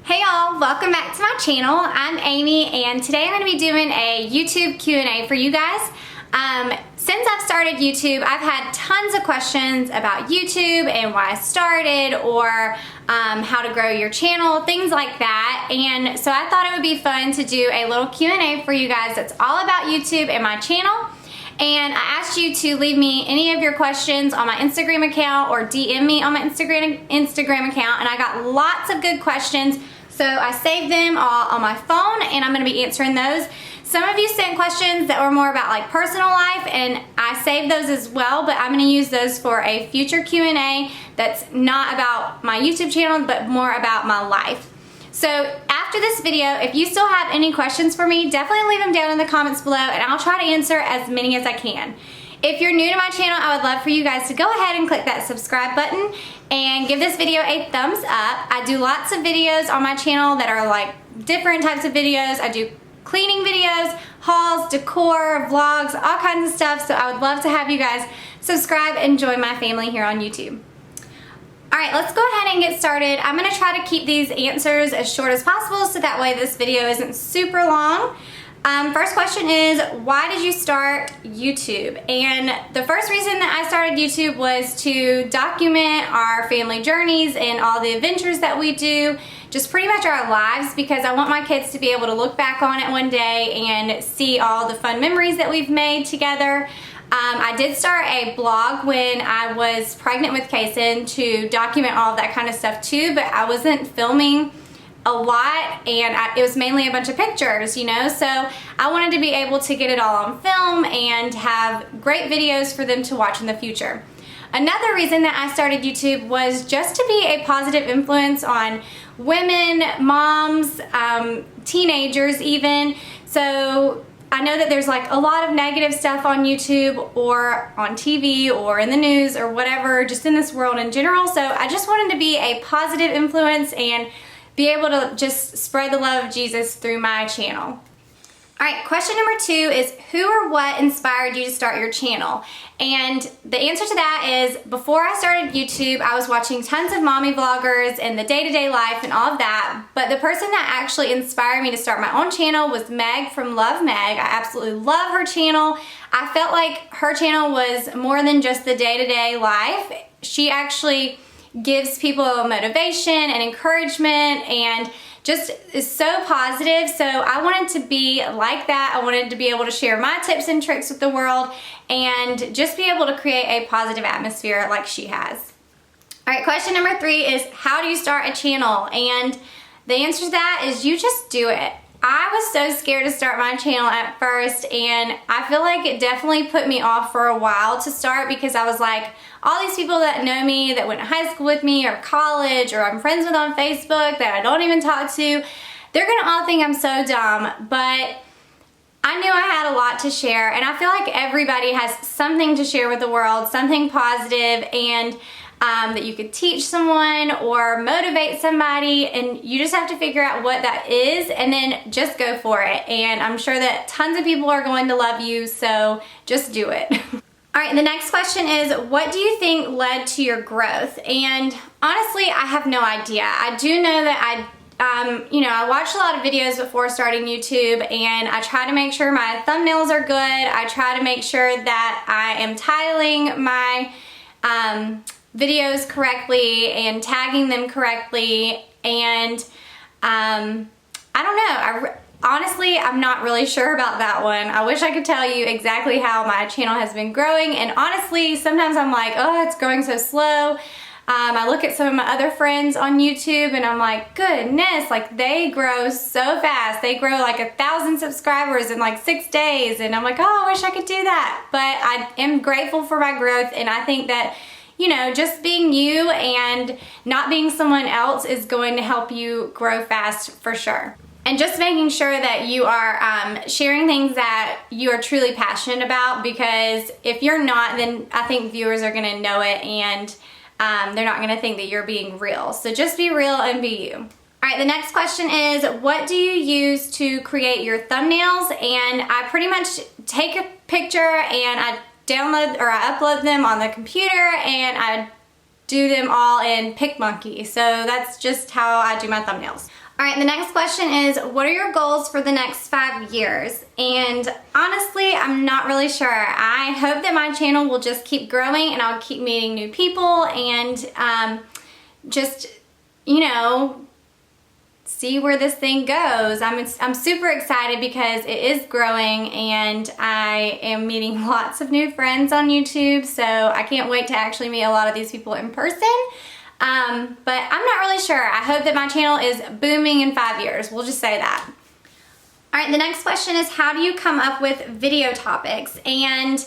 Hey y'all, welcome back to my channel. I'm Amy and today I'm going to be doing a YouTube Q&A for you guys. Since I've started YouTube, I've had tons of questions about YouTube and why I started or how to grow your channel, things like that. And so I thought it would be fun to do a little Q&A for you guys that's all about YouTube and my channel. And I asked you to leave me any of your questions on my Instagram account or DM me on my Instagram account, and I got lots of good questions. So I saved them all on my phone and I'm going to be answering those. Some of you sent questions that were more about like personal life and I saved those as well, but I'm going to use those for a future Q&A that's not about my YouTube channel but more about my life. So after this video, if you still have any questions for me, definitely leave them down in the comments below and I'll try to answer as many as I can. If you're new to my channel, I would love for you guys to go ahead and click that subscribe button and give this video a thumbs up. I do lots of videos on my channel that are like different types of videos. I do cleaning videos, hauls, decor, vlogs, all kinds of stuff. So I would love to have you guys subscribe and join my family here on YouTube. Alright, let's go ahead and get started. I'm going to try to keep these answers as short as possible so that way this video isn't super long. First question is, why did you start YouTube? And the first reason that I started YouTube was to document our family journeys and all the adventures that we do, just pretty much our lives, because I want my kids to be able to look back on it one day and see all the fun memories that we've made together. I did start a blog when I was pregnant with Kason to document all of that kind of stuff too, but I wasn't filming a lot and it was mainly a bunch of pictures, you know, so I wanted to be able to get it all on film and have great videos for them to watch in the future. Another reason that I started YouTube was just to be a positive influence on women, moms, teenagers even. So I know that there's like a lot of negative stuff on YouTube or on TV or in the news or whatever, just in this world in general. So I just wanted to be a positive influence and be able to just spread the love of Jesus through my channel. Alright, question number 2 is, who or what inspired you to start your channel? And the answer to that is, before I started YouTube, I was watching tons of mommy vloggers and the day-to-day life and all of that, but the person that actually inspired me to start my own channel was Meg from Love Meg. I absolutely love her channel. I felt like her channel was more than just the day-to-day life. She actually gives people motivation and encouragement and just is so positive. So I wanted to be like that. I wanted to be able to share my tips and tricks with the world and just be able to create a positive atmosphere like she has. All right, question number 3 is, how do you start a channel? And the answer to that is, you just do it. I was so scared to start my channel at first, and I feel like it definitely put me off for a while to start, because I was like, all these people that know me, that went to high school with me or college or I'm friends with on Facebook that I don't even talk to, they're gonna all think I'm so dumb. But I knew I had a lot to share, and I feel like everybody has something to share with the world, something positive, and that you could teach someone or motivate somebody, and you just have to figure out what that is and then just go for it. And I'm sure that tons of people are going to love you, so just do it. Alright, the next question is, what do you think led to your growth? And honestly, I have no idea. I do know that I watched a lot of videos before starting YouTube, and I try to make sure my thumbnails are good. I try to make sure that I am titling my videos correctly and tagging them correctly, and I don't know. Honestly, I'm not really sure about that one. I wish I could tell you exactly how my channel has been growing, and honestly, sometimes I'm like, oh, it's growing so slow. I look at some of my other friends on YouTube and I'm like, goodness, like they grow so fast. They grow like 1,000 subscribers in like 6 days, and I'm like, oh, I wish I could do that. But I am grateful for my growth, and I think that, you know, just being you and not being someone else is going to help you grow fast for sure. And just making sure that you are sharing things that you are truly passionate about, because if you're not, then I think viewers are gonna know it, and they're not gonna think that you're being real. So just be real and be you. All right, the next question is, what do you use to create your thumbnails? And I pretty much take a picture and I download or I upload them on the computer, and I do them all in PicMonkey. So that's just how I do my thumbnails. All right, the next question is, what are your goals for the next 5 years? And honestly, I'm not really sure. I hope that my channel will just keep growing and I'll keep meeting new people and just, you know, see where this thing goes. I'm super excited because it is growing and I am meeting lots of new friends on YouTube, so I can't wait to actually meet a lot of these people in person. But I'm not really sure. I hope that my channel is booming in 5 years. We'll just say that. All right, the next question is, how do you come up with video topics? And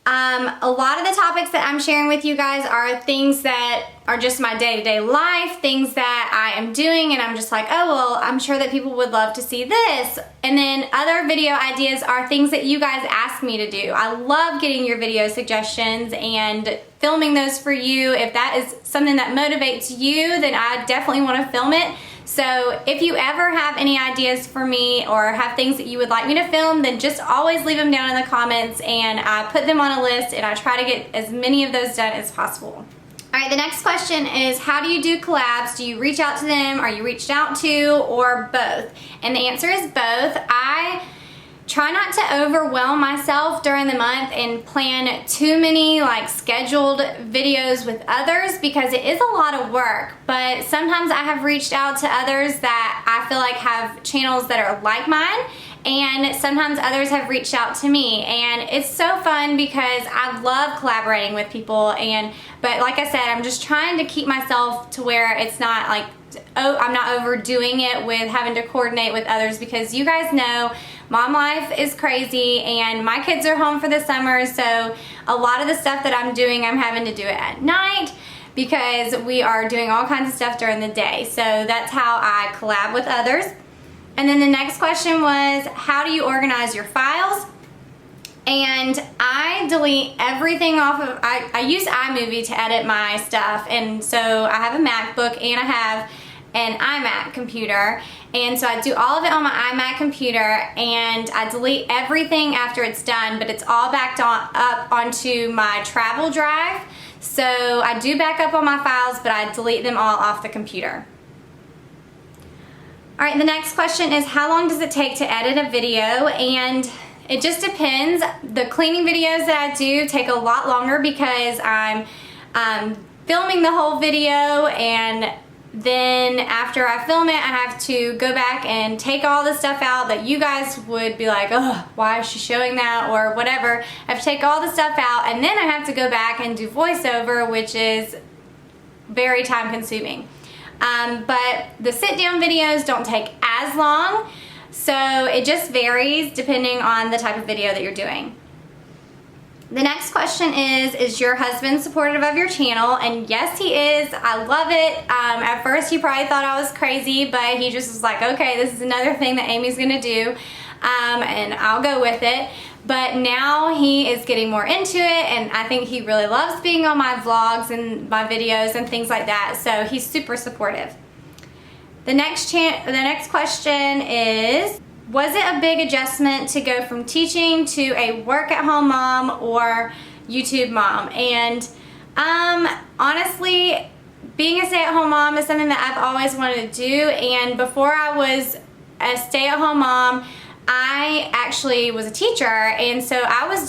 a lot of the topics that I'm sharing with you guys are things that are just my day-to-day life, things that I am doing, and I'm just like, oh, well, I'm sure that people would love to see this. And then other video ideas are things that you guys ask me to do. I love getting your video suggestions and filming those for you. If that is something that motivates you, then I definitely want to film it. So if you ever have any ideas for me or have things that you would like me to film, then just always leave them down in the comments and I put them on a list and I try to get as many of those done as possible. All right, the next question is, how do you do collabs? Do you reach out to them? Are you reached out to, or both? And the answer is both. I try not to overwhelm myself during the month and plan too many like scheduled videos with others because it is a lot of work. But sometimes I have reached out to others that I feel like have channels that are like mine, and sometimes others have reached out to me, and it's so fun because I love collaborating with people. But like I said, I'm just trying to keep myself to where it's not like, oh, I'm not overdoing it with having to coordinate with others, because you guys know mom life is crazy and my kids are home for the summer, so a lot of the stuff that I'm doing, I'm having to do it at night because we are doing all kinds of stuff during the day. So that's how I collab with others. And then the next question was, how do you organize your files? And I delete everything off of, I use iMovie to edit my stuff, and so I have a MacBook and I have an iMac computer, and so I do all of it on my iMac computer and I delete everything after it's done, but it's all backed up onto my travel drive. So I do back up on my files, but I delete them all off the computer. All right, the next question is, how long does it take to edit a video? And it just depends. The cleaning videos that I do take a lot longer because I'm filming the whole video, and then after I film it, I have to go back and take all the stuff out that you guys would be like, oh, why is she showing that, or whatever. I have to take all the stuff out, and then I have to go back and do voiceover, which is very time consuming. But the sit down videos don't take as long, so it just varies depending on the type of video that you're doing. The next question is your husband supportive of your channel? And yes, he is. I love it. At first he probably thought I was crazy, but he just was like, okay, this is another thing that Amy's gonna do, and I'll go with it. But now he is getting more into it, and I think he really loves being on my vlogs and my videos and things like that, so he's super supportive. The next question is, was it a big adjustment to go from teaching to a work-at-home mom or YouTube mom? And honestly, being a stay-at-home mom is something that I've always wanted to do, and before I was a stay-at-home mom, I actually was a teacher, and so I was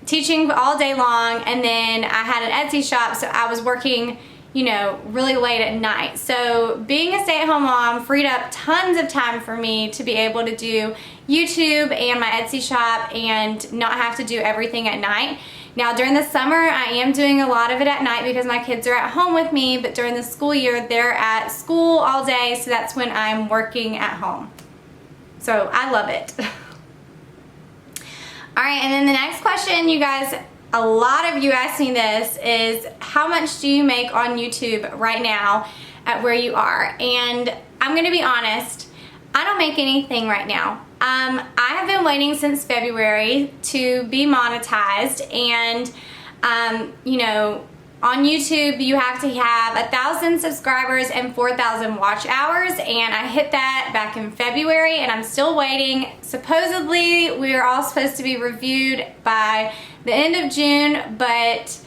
teaching all day long, and then I had an Etsy shop, so I was working, you know, really late at night. So being a stay-at-home mom freed up tons of time for me to be able to do YouTube and my Etsy shop and not have to do everything at night. Now during the summer, I am doing a lot of it at night because my kids are at home with me, but during the school year, they're at school all day, so that's when I'm working at home. So I love it. All right, and then the next question, you guys, a lot of you asked me this, is how much do you make on YouTube right now at where you are? And I'm gonna be honest, I don't make anything right now. I have been waiting since February to be monetized, and you know, on YouTube you have to have 1,000 subscribers and 4,000 watch hours, and I hit that back in February, and I'm still waiting. Supposedly we are all supposed to be reviewed by the end of June, but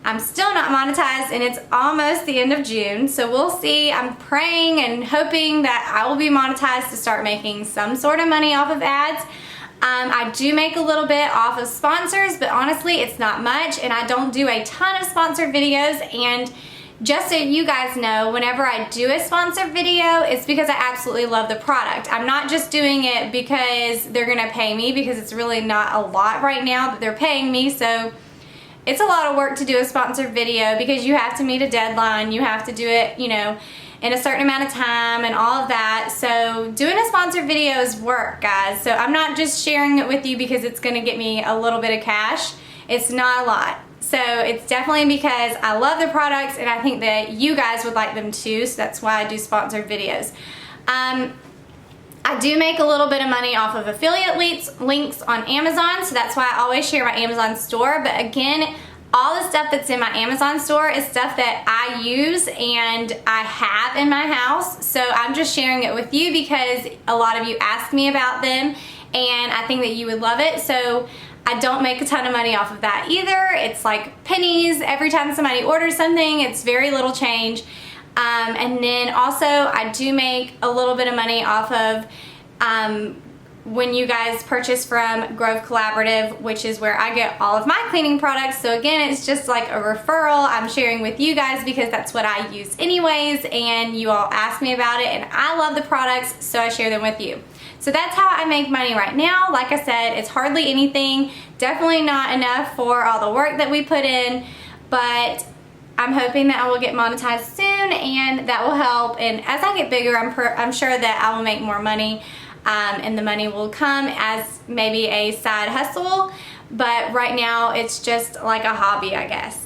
I'm still not monetized, and it's almost the end of June, so we'll see. I'm praying and hoping that I will be monetized to start making some sort of money off of ads. I do make a little bit off of sponsors, but honestly, it's not much, and I don't do a ton of sponsored videos. And just so you guys know, whenever I do a sponsored video, it's because I absolutely love the product. I'm not just doing it because they're gonna pay me, because it's really not a lot right now that they're paying me. So it's a lot of work to do a sponsored video, because you have to meet a deadline, you have to do it, you know, in a certain amount of time and all of that. So doing a sponsored video is work, guys. So I'm not just sharing it with you because it's gonna get me a little bit of cash. It's not a lot. So it's definitely because I love the products and I think that you guys would like them too, so that's why I do sponsored videos. I do make a little bit of money off of affiliate links on Amazon, so that's why I always share my Amazon store. But again, all the stuff that's in my Amazon store is stuff that I use and I have in my house. So I'm just sharing it with you because a lot of you ask me about them and I think that you would love it. So I don't make a ton of money off of that either. It's like pennies every time somebody orders something. It's very little change. And then also I do make a little bit of money off of when you guys purchase from Grove Collaborative, which is where I get all of my cleaning products. So again, it's just like a referral I'm sharing with you guys because that's what I use anyways, and you all ask me about it and I love the products, so I share them with you. So that's how I make money right now. Like I said, it's hardly anything, definitely not enough for all the work that we put in, but I'm hoping that I will get monetized soon and that will help. And as I get bigger, I'm sure that I will make more money, and the money will come as maybe a side hustle. But right now it's just like a hobby, I guess.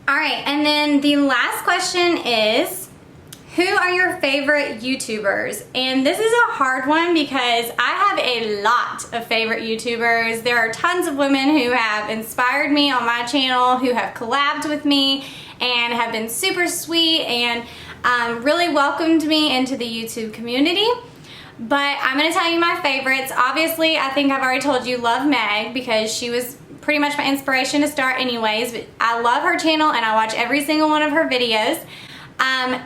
All right, and then the last question is, who are your favorite YouTubers? And this is a hard one because I have a lot of favorite YouTubers. There are tons of women who have inspired me on my channel, who have collabed with me and have been super sweet and really welcomed me into the YouTube community. But I'm gonna tell you my favorites. Obviously, I think I've already told you, love Meg, because she was pretty much my inspiration to start anyways, but I love her channel and I watch every single one of her videos.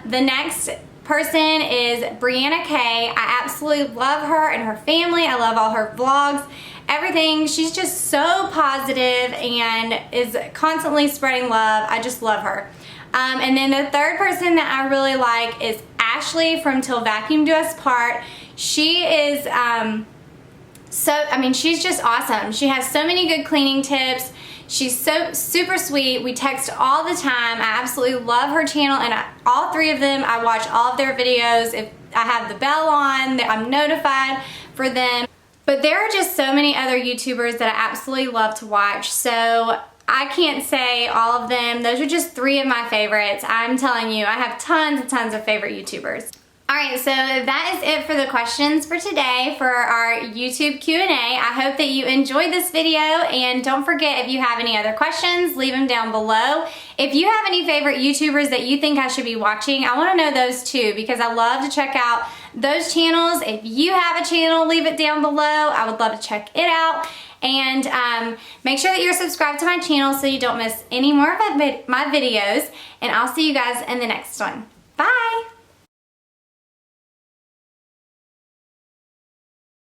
The next person is Breanna K. I absolutely love her and her family. I love all her vlogs, everything. She's just so positive and is constantly spreading love. I just love her. And then the third person that I really like is Ashley from Till Vacuum Do Us Part. She is she's just awesome. She has so many good cleaning tips. She's so super sweet. We text all the time. I absolutely love her channel, and all three of them, I watch all of their videos. If I have the bell on, I'm notified for them. But there are just so many other YouTubers that I absolutely love to watch, so I can't say all of them. Those are just three of my favorites. I'm telling you, I have tons and tons of favorite YouTubers. Alright, so that is it for the questions for today for our YouTube Q&A. I hope that you enjoyed this video, and don't forget, if you have any other questions, leave them down below. If you have any favorite YouTubers that you think I should be watching, I want to know those too, because I love to check out those channels. If you have a channel, leave it down below. I would love to check it out. And make sure that you're subscribed to my channel so you don't miss any more of my videos. And I'll see you guys in the next one. Bye!